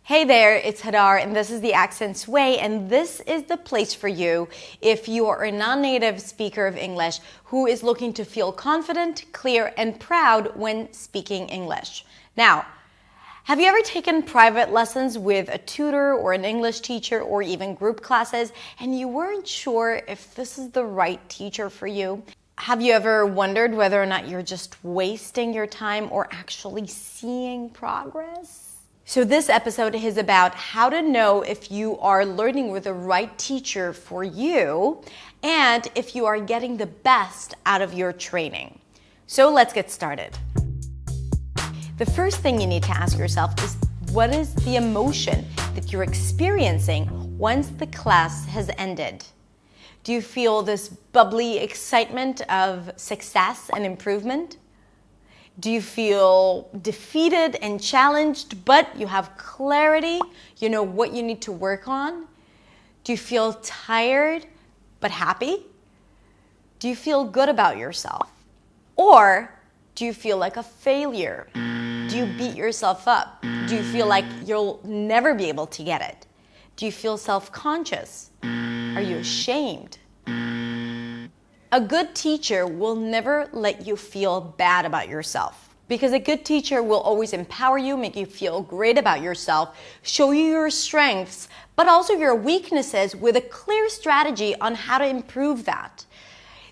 Hey there, it's Hadar, and this is the Accents Way, and this is the place for you if you are a non-native speaker of English who is looking to feel confident, clear, and proud when speaking English. Now, have you ever taken private lessons with a tutor or an English teacher or even group classes, and you weren't sure if this is the right teacher for you? Have you ever wondered whether or not you're just wasting your time or actually seeing progress? So this episode is about how to know if you are learning with the right teacher for you and if you are getting the best out of your training. So let's get started. The first thing you need to ask yourself is, what is the emotion that you're experiencing once the class has ended? Do you feel this bubbly excitement of success and improvement? Do you feel defeated and challenged, but you have clarity? You know what you need to work on? Do you feel tired, but happy? Do you feel good about yourself? Or do you feel like a failure? Do you beat yourself up? Do you feel like you'll never be able to get it? Do you feel self-conscious? Are you ashamed? A good teacher will never let you feel bad about yourself, because a good teacher will always empower you, make you feel great about yourself, show you your strengths, but also your weaknesses with a clear strategy on how to improve that.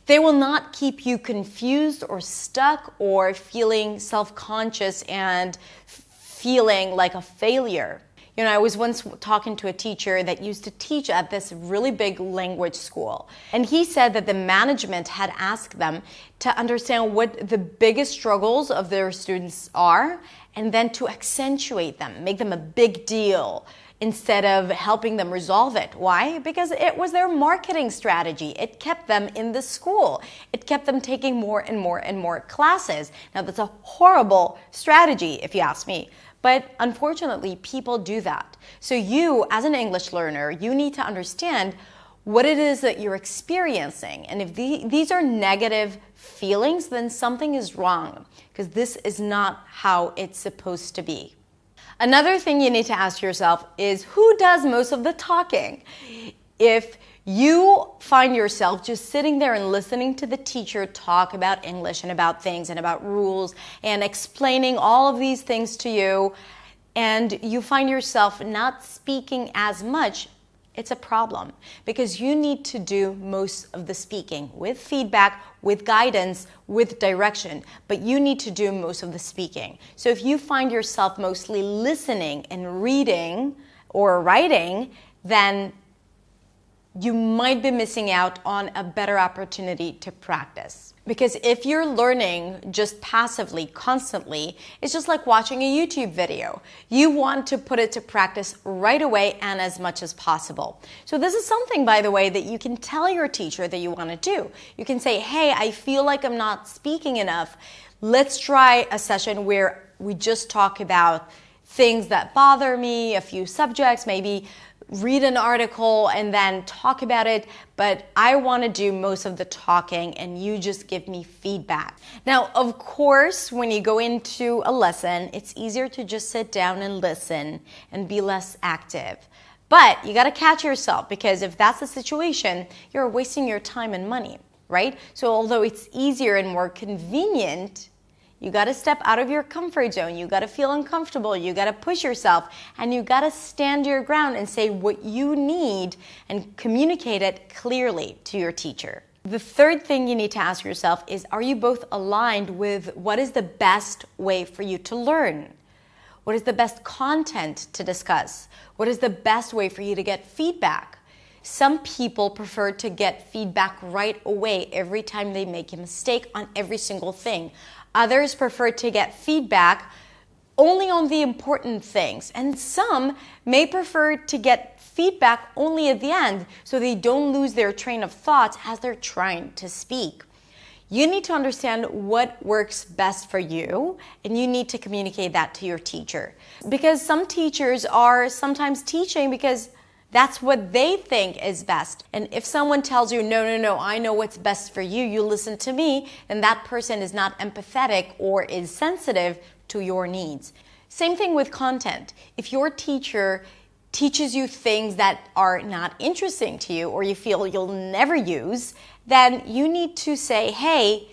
They will not keep you confused or stuck or feeling self-conscious and feeling like a failure. You know, I was once talking to a teacher that used to teach at this really big language school. And he said that the management had asked them to understand what the biggest struggles of their students are, and then to accentuate them, make them a big deal, instead of helping them resolve it. Why? Because it was their marketing strategy. It kept them in the school. It kept them taking more and more and more classes. Now, that's a horrible strategy, if you ask me. But unfortunately, people do that. So you, as an English learner, you need to understand what it is that you're experiencing. And if these are negative feelings, then something is wrong, because this is not how it's supposed to be. Another thing you need to ask yourself is, who does most of the talking? If you find yourself just sitting there and listening to the teacher talk about English and about things and about rules and explaining all of these things to you, and you find yourself not speaking as much, it's a problem, because you need to do most of the speaking with feedback, with guidance, with direction, but you need to do most of the speaking. So if you find yourself mostly listening and reading or writing, then you might be missing out on a better opportunity to practice. Because if you're learning just passively, constantly, it's just like watching a YouTube video. You want to put it to practice right away and as much as possible. So this is something, by the way, that you can tell your teacher that you want to do. You can say, hey, I feel like I'm not speaking enough. Let's try a session where we just talk about things that bother me, a few subjects, maybe read an article and then talk about it, but I want to do most of the talking and you just give me feedback. Now, of course, when you go into a lesson, it's easier to just sit down and listen and be less active. But you got to catch yourself, because if that's the situation, you're wasting your time and money, right? So although it's easier and more convenient, you got to step out of your comfort zone. You got to feel uncomfortable. You got to push yourself, and you got to stand your ground and say what you need and communicate it clearly to your teacher. The third thing you need to ask yourself is, are you both aligned with what is the best way for you to learn? What is the best content to discuss? What is the best way for you to get feedback? Some people prefer to get feedback right away every time they make a mistake on every single thing. Others prefer to get feedback only on the important things. And some may prefer to get feedback only at the end, so they don't lose their train of thoughts as they're trying to speak. You need to understand what works best for you, and you need to communicate that to your teacher. Because some teachers are sometimes teaching because that's what they think is best. And if someone tells you, no, I know what's best for you, you listen to me, then that person is not empathetic or is sensitive to your needs. Same thing with content. If your teacher teaches you things that are not interesting to you or you feel you'll never use, then you need to say, hey,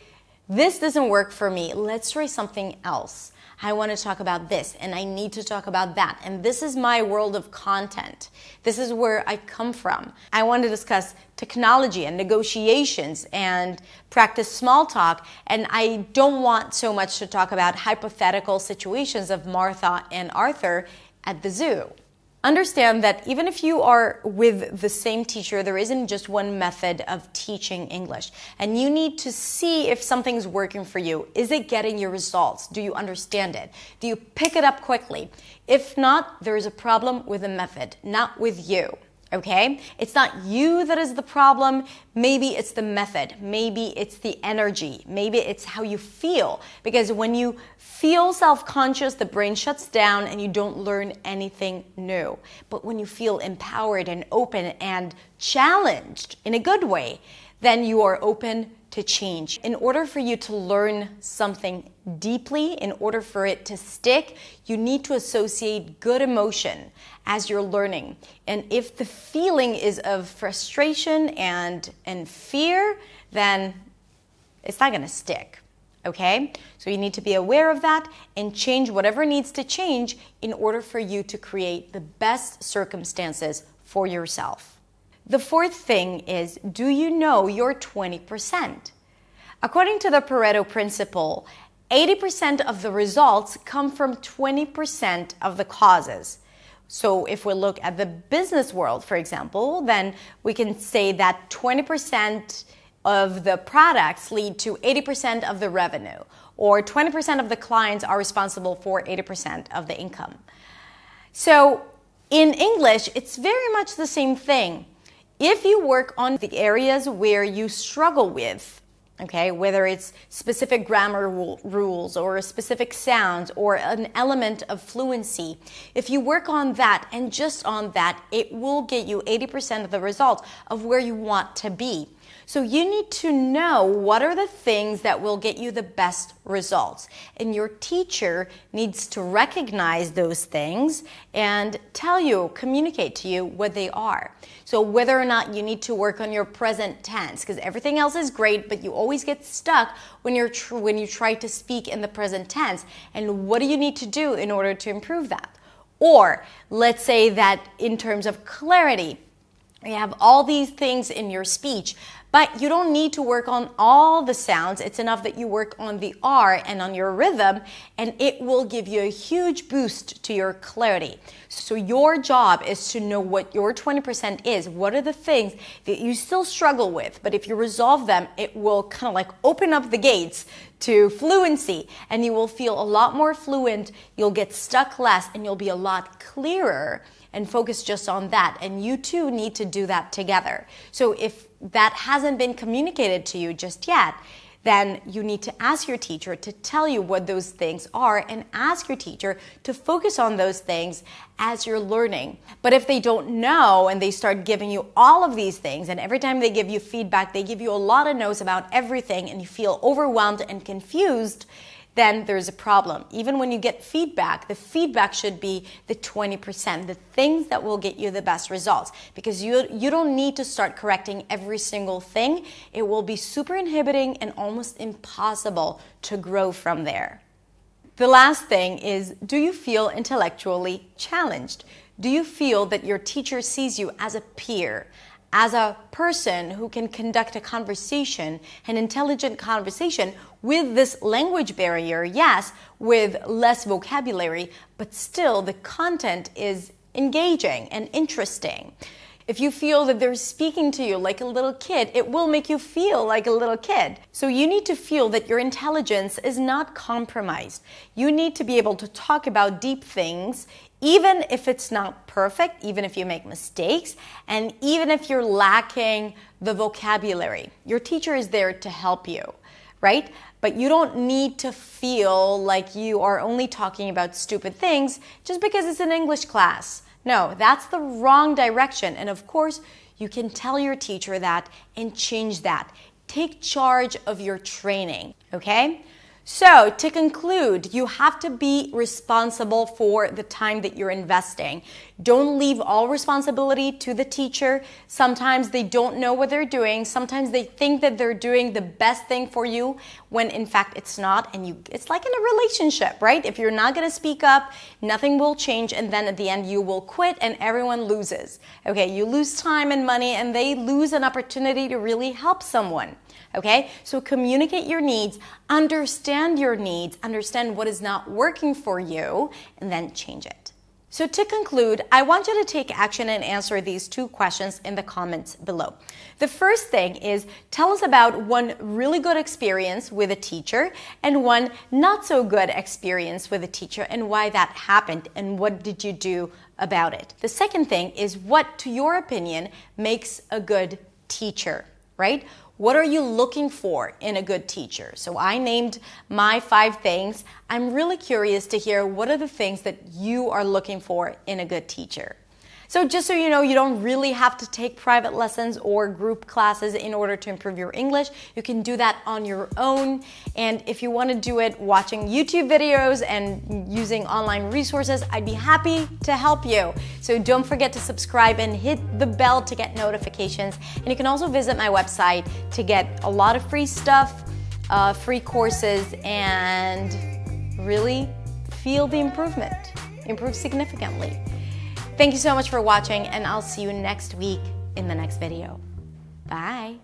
this doesn't work for me. Let's try something else. I want to talk about this and I need to talk about that. And this is my world of content. This is where I come from. I want to discuss technology and negotiations and practice small talk. And I don't want so much to talk about hypothetical situations of Martha and Arthur at the zoo. Understand that even if you are with the same teacher, there isn't just one method of teaching English. And you need to see if something's working for you. Is it getting your results? Do you understand it? Do you pick it up quickly? If not, there is a problem with the method, not with you. Okay? It's not you that is the problem. Maybe it's the method. Maybe it's the energy. Maybe it's how you feel. Because when you feel self-conscious, the brain shuts down and you don't learn anything new. But when you feel empowered and open and challenged in a good way, then you are open to change. In order for you to learn something deeply, in order for it to stick, you need to associate good emotion as you're learning. And if the feeling is of frustration and fear, then it's not going to stick. Okay? So you need to be aware of that and change whatever needs to change in order for you to create the best circumstances for yourself. The fourth thing is, do you know your 20%? According to the Pareto principle, 80% of the results come from 20% of the causes. So if we look at the business world, for example, then we can say that 20% of the products lead to 80% of the revenue, or 20% of the clients are responsible for 80% of the income. So in English, it's very much the same thing. If you work on the areas where you struggle with, okay, whether it's specific grammar rules or specific sounds or an element of fluency, if you work on that and just on that, it will get you 80% of the results of where you want to be. So you need to know what are the things that will get you the best results. And your teacher needs to recognize those things and tell you, communicate to you what they are. So whether or not you need to work on your present tense, because everything else is great, but you always get stuck when you try to speak in the present tense. And what do you need to do in order to improve that? Or let's say that in terms of clarity, you have all these things in your speech, but you don't need to work on all the sounds. It's enough that you work on the R and on your rhythm, and it will give you a huge boost to your clarity. So your job is to know what your 20% is. What are the things that you still struggle with? But if you resolve them, it will kind of like open up the gates to fluency, and you will feel a lot more fluent. You'll get stuck less, and you'll be a lot clearer and focus just on that. And you two need to do that together. So if that hasn't been communicated to you just yet, then you need to ask your teacher to tell you what those things are and ask your teacher to focus on those things as you're learning. But if they don't know and they start giving you all of these things, and every time they give you feedback, they give you a lot of notes about everything and you feel overwhelmed and confused, then there's a problem. Even when you get feedback, the feedback should be the 20%, the things that will get you the best results. Because you don't need to start correcting every single thing. It will be super inhibiting and almost impossible to grow from there. The last thing is, do you feel intellectually challenged? Do you feel that your teacher sees you as a peer, as a person who can conduct a conversation, an intelligent conversation with this language barrier, yes, with less vocabulary, but still the content is engaging and interesting. If you feel that they're speaking to you like a little kid, it will make you feel like a little kid. So you need to feel that your intelligence is not compromised. You need to be able to talk about deep things, even if it's not perfect, even if you make mistakes, and even if you're lacking the vocabulary. Your teacher is there to help you, right? But you don't need to feel like you are only talking about stupid things just because it's an English class. No, that's the wrong direction. And of course, you can tell your teacher that and change that. Take charge of your training, okay? So to conclude, you have to be responsible for the time that you're investing. Don't leave all responsibility to the teacher. Sometimes they don't know what they're doing. Sometimes they think that they're doing the best thing for you when in fact it's not. And it's like in a relationship, right? If you're not going to speak up, nothing will change. And then at the end you will quit and everyone loses. Okay, you lose time and money and they lose an opportunity to really help someone. Okay, so communicate your needs, understand your needs, understand what is not working for you, and then change it. So to conclude, I want you to take action and answer these 2 questions in the comments below. The first thing is, tell us about one really good experience with a teacher and one not so good experience with a teacher and why that happened and what did you do about it. The second thing is, what, to your opinion, makes a good teacher, right? What are you looking for in a good teacher? So I named my 5 things. I'm really curious to hear what are the things that you are looking for in a good teacher. So just so you know, you don't really have to take private lessons or group classes in order to improve your English. You can do that on your own. And if you want to do it watching YouTube videos and using online resources, I'd be happy to help you. So don't forget to subscribe and hit the bell to get notifications. And you can also visit my website to get a lot of free stuff, free courses, and really feel the improvement. Improve significantly. Thank you so much for watching, and I'll see you next week in the next video. Bye.